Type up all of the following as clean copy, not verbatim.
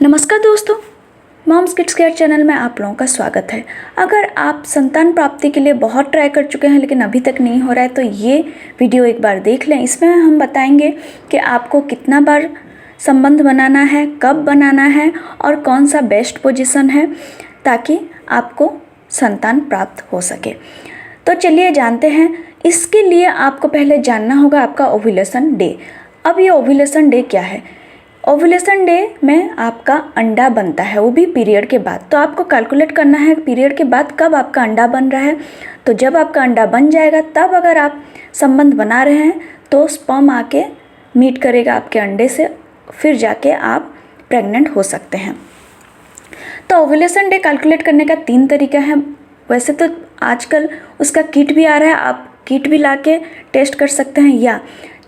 नमस्कार दोस्तों, moms kids care channel में आप लोगों का स्वागत है। अगर आप संतान प्राप्ति के लिए बहुत ट्राई कर चुके हैं लेकिन अभी तक नहीं हो रहा है तो ये वीडियो एक बार देख लें। इसमें हम बताएंगे कि आपको कितना बार संबंध बनाना है, कब बनाना है और कौन सा बेस्ट पोजीशन है ताकि आपको संतान प्राप्त हो सके। तो चलिए जानते हैं। इसके लिए आपको पहले जानना होगा आपका ओव्यूलेशन डे। अब ये ओव्यूलेशन डे क्या है? ओव्यूलेशन डे में आपका अंडा बनता है, वो भी पीरियड के बाद। तो आपको कैलकुलेट करना है पीरियड के बाद कब आपका अंडा बन रहा है। तो जब आपका अंडा बन जाएगा तब अगर आप संबंध बना रहे हैं तो स्पर्म आके मीट करेगा आपके अंडे से, फिर जाके आप प्रेग्नेंट हो सकते हैं। तो ओव्यूलेशन डे कैलकुलेट करने का 3 तरीका है। वैसे तो आजकल उसका किट भी आ रहा है, आप किट भी ला के टेस्ट कर सकते हैं, या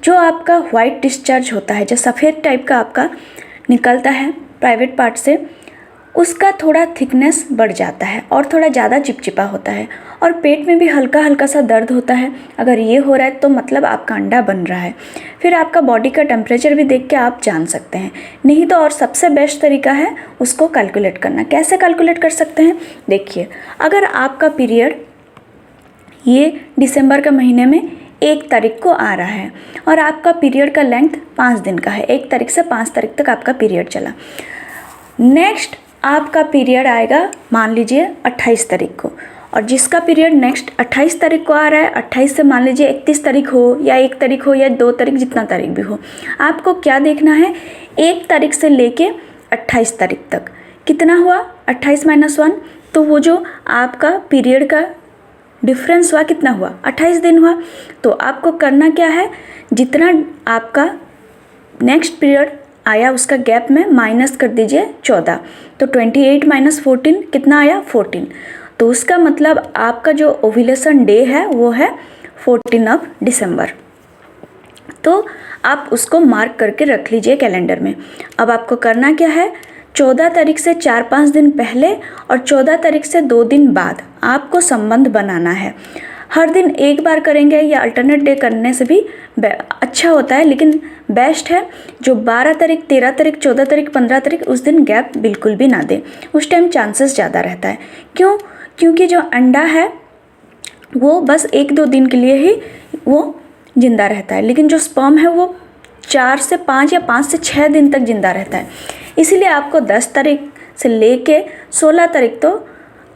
जो आपका वाइट डिस्चार्ज होता है, जो सफ़ेद टाइप का आपका निकलता है प्राइवेट पार्ट से, उसका थोड़ा थिकनेस बढ़ जाता है और थोड़ा ज़्यादा चिपचिपा होता है और पेट में भी हल्का हल्का सा दर्द होता है। अगर ये हो रहा है तो मतलब आपका अंडा बन रहा है। फिर आपका बॉडी का टेम्परेचर भी देख के आप जान सकते हैं। नहीं तो और सबसे बेस्ट तरीका है उसको कैलकुलेट करना। कैसे कैलकुलेट कर सकते हैं? देखिए, अगर आपका पीरियड ये दिसंबर के महीने में 1 तारीख को आ रहा है और आपका पीरियड का लेंथ 5 दिन का है, 1 तारीख से 5 तारीख तक आपका पीरियड चला। नेक्स्ट आपका पीरियड आएगा मान लीजिए 28 तारीख को, और जिसका पीरियड नेक्स्ट 28 तारीख को आ रहा है, 28 से मान लीजिए 31 तारीख हो या 1 तारीख हो या 2 तारीख, जितना तारीख भी हो, आपको क्या देखना है? 1 तारीख से लेके 28 तारीख तक कितना हुआ? 28 - 1, तो वो जो आपका पीरियड का डिफरेंस हुआ कितना हुआ? 28 दिन हुआ। तो आपको करना क्या है? जितना आपका नेक्स्ट पीरियड आया उसका गैप में माइनस कर दीजिए 14। तो 28 - 14 कितना आया? 14। तो उसका मतलब आपका जो ओव्यूलेशन डे है वो है 14 दिसंबर। तो आप उसको मार्क करके रख लीजिए कैलेंडर में। अब आपको करना क्या है? 14 तारीख से 4-5 दिन पहले और 14 तारीख से 2 दिन बाद आपको संबंध बनाना है। हर दिन एक बार करेंगे या अल्टरनेट डे करने से भी अच्छा होता है, लेकिन बेस्ट है जो 12 तारीख, 13 तारीख, 14 तारीख, 15 तारीख, उस दिन गैप बिल्कुल भी ना दें। उस टाइम चांसेस ज़्यादा रहता है। क्यों? क्योंकि जो अंडा है वो बस 1-2 दिन के लिए ही वो जिंदा रहता है, लेकिन जो स्पर्म है वो 4 से 5 या 5 से 6 दिन तक जिंदा रहता है। इसीलिए आपको 10 तारीख से लेके 16 तारीख तो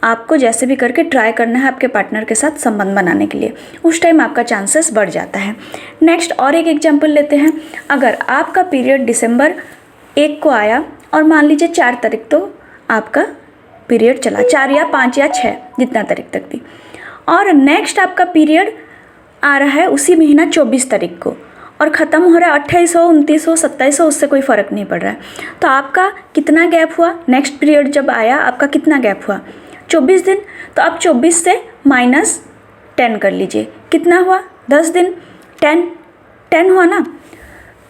आपको जैसे भी करके ट्राई करना है आपके पार्टनर के साथ संबंध बनाने के लिए। उस टाइम आपका चांसेस बढ़ जाता है। नेक्स्ट और एक एग्जांपल लेते हैं। अगर आपका पीरियड दिसंबर 1 को आया और मान लीजिए 4 तारीख तो आपका पीरियड चला, 4 या 5 या 6 जितना तारीख तक भी, और नेक्स्ट आपका पीरियड आ रहा है उसी महीना 24 तारीख को और ख़त्म हो रहा है 28 हो, 29 हो, 27 हो, उससे कोई फ़र्क नहीं पड़ रहा है। तो आपका कितना गैप हुआ? नेक्स्ट पीरियड जब आया आपका कितना गैप हुआ? 24 दिन। तो आप 24 से -10 कर लीजिए, कितना हुआ? 10 दिन। 10 हुआ ना?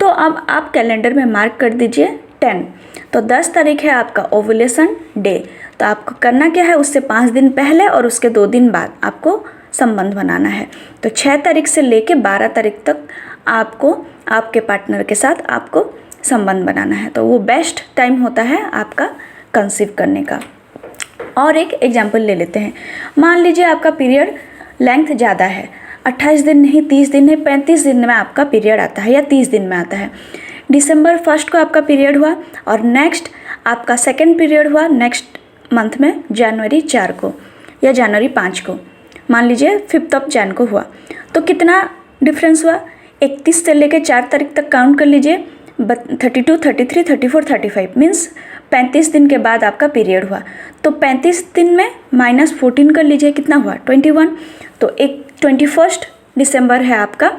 तो अब आप कैलेंडर में मार्क कर दीजिए 10। तो 10 तारीख है आपका ओव्यूलेशन डे। तो आपको करना क्या है? उससे 5 दिन पहले और उसके 2 दिन बाद आपको संबंध बनाना है। तो 6 तारीख से लेके 12 तारीख तक आपको आपके पार्टनर के साथ आपको संबंध बनाना है। तो वो बेस्ट टाइम होता है आपका कंसीव करने का। और एक एग्जांपल ले लेते हैं। मान लीजिए आपका पीरियड लेंथ ज़्यादा है, 28 दिन नहीं, 30 दिन नहीं, 35 दिन में आपका पीरियड आता है या 30 दिन में आता है। दिसंबर 1 को आपका पीरियड हुआ और नेक्स्ट आपका सेकेंड पीरियड हुआ नेक्स्ट मंथ में जनवरी 4 को या जनवरी 5 को, मान लीजिए 5 जन को हुआ। तो कितना डिफरेंस हुआ? 31 से लेकर 4 तारीख तक काउंट कर लीजिए। 32, 33, 34, 35 मीन्स 35 दिन के बाद आपका पीरियड हुआ। तो 35 दिन में -14 कर लीजिए, कितना हुआ? 21। तो 21 दिसंबर है आपका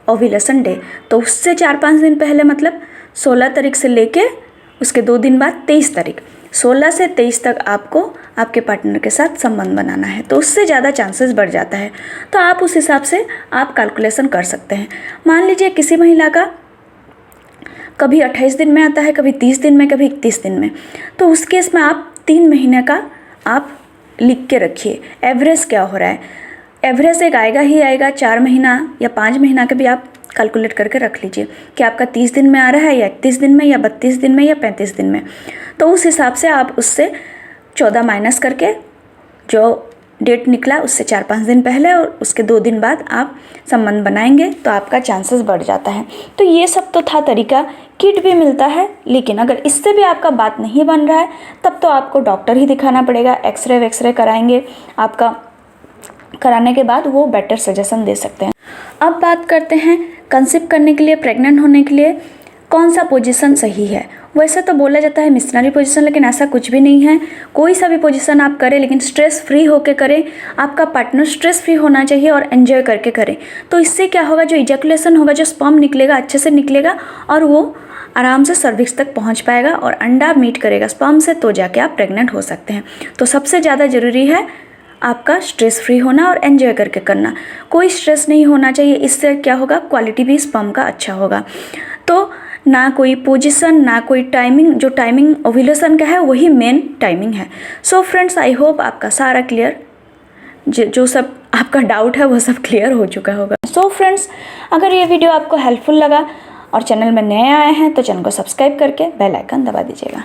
ओव्यूलेशन डे। तो उससे 4-5 दिन पहले मतलब 16 तारीख से लेके उसके 2 दिन बाद 23 तारीख, 16 से 23 तक आपको आपके पार्टनर के साथ संबंध बनाना है। तो उससे ज़्यादा चांसेस बढ़ जाता है। तो आप उस हिसाब से आप कैलकुलेशन कर सकते हैं। मान लीजिए किसी महिला का कभी 28 दिन में आता है, कभी 30 दिन में, कभी 31 दिन में, तो उस केस में आप 3 महीने का आप लिख के रखिए एवरेज क्या हो रहा है। एवरेज एक आएगा ही आएगा, 4 महीना या 5 महीना का भी आप कैलकुलेट करके रख लीजिए कि आपका 30 दिन में आ रहा है या 31 दिन में या 32 दिन में या 35 दिन में। तो उस हिसाब से आप उससे 14 माइनस करके जो डेट निकला उससे 4-5 दिन पहले और उसके 2 दिन बाद आप संबंध बनाएंगे तो आपका चांसेस बढ़ जाता है। तो ये सब तो था तरीका, किट भी मिलता है, लेकिन अगर इससे भी आपका बात नहीं बन रहा है तब तो आपको डॉक्टर ही दिखाना पड़ेगा। एक्सरे वेक्सरे कराएंगे, आपका कराने के बाद वो बेटर सजेशन दे सकते हैं। अब बात करते हैं कंसीव करने के लिए, प्रेग्नेंट होने के लिए कौन सा पोजीशन सही है। वैसे तो बोला जाता है मिशनरी पोजीशन, लेकिन ऐसा कुछ भी नहीं है। कोई सा भी पोजीशन आप करें लेकिन स्ट्रेस फ्री होकर करें। आपका पार्टनर स्ट्रेस फ्री होना चाहिए और एंजॉय करके करें। तो इससे क्या होगा, जो इजैकुलेशन होगा, जो स्पर्म निकलेगा अच्छे से निकलेगा और वो आराम से सर्विक्स तक पहुंच पाएगा और अंडा मीट करेगा स्पर्म से, तो जाके आप प्रेग्नेंट हो सकते हैं। तो सबसे ज़्यादा ज़रूरी है आपका स्ट्रेस फ्री होना और एंजॉय करके करना। कोई स्ट्रेस नहीं होना चाहिए, इससे क्या होगा, क्वालिटी भी स्पर्म का अच्छा होगा। तो ना कोई पोजीशन ना कोई टाइमिंग, जो टाइमिंग ओव्यूलेशन का है वही मेन टाइमिंग है। सो फ्रेंड्स, आई होप आपका सारा क्लियर, जो सब आपका डाउट है वो सब क्लियर हो चुका होगा। सो फ्रेंड्स, अगर ये वीडियो आपको हेल्पफुल लगा और चैनल में नए आए हैं तो चैनल को सब्सक्राइब करके बेल आइकन दबा दीजिएगा।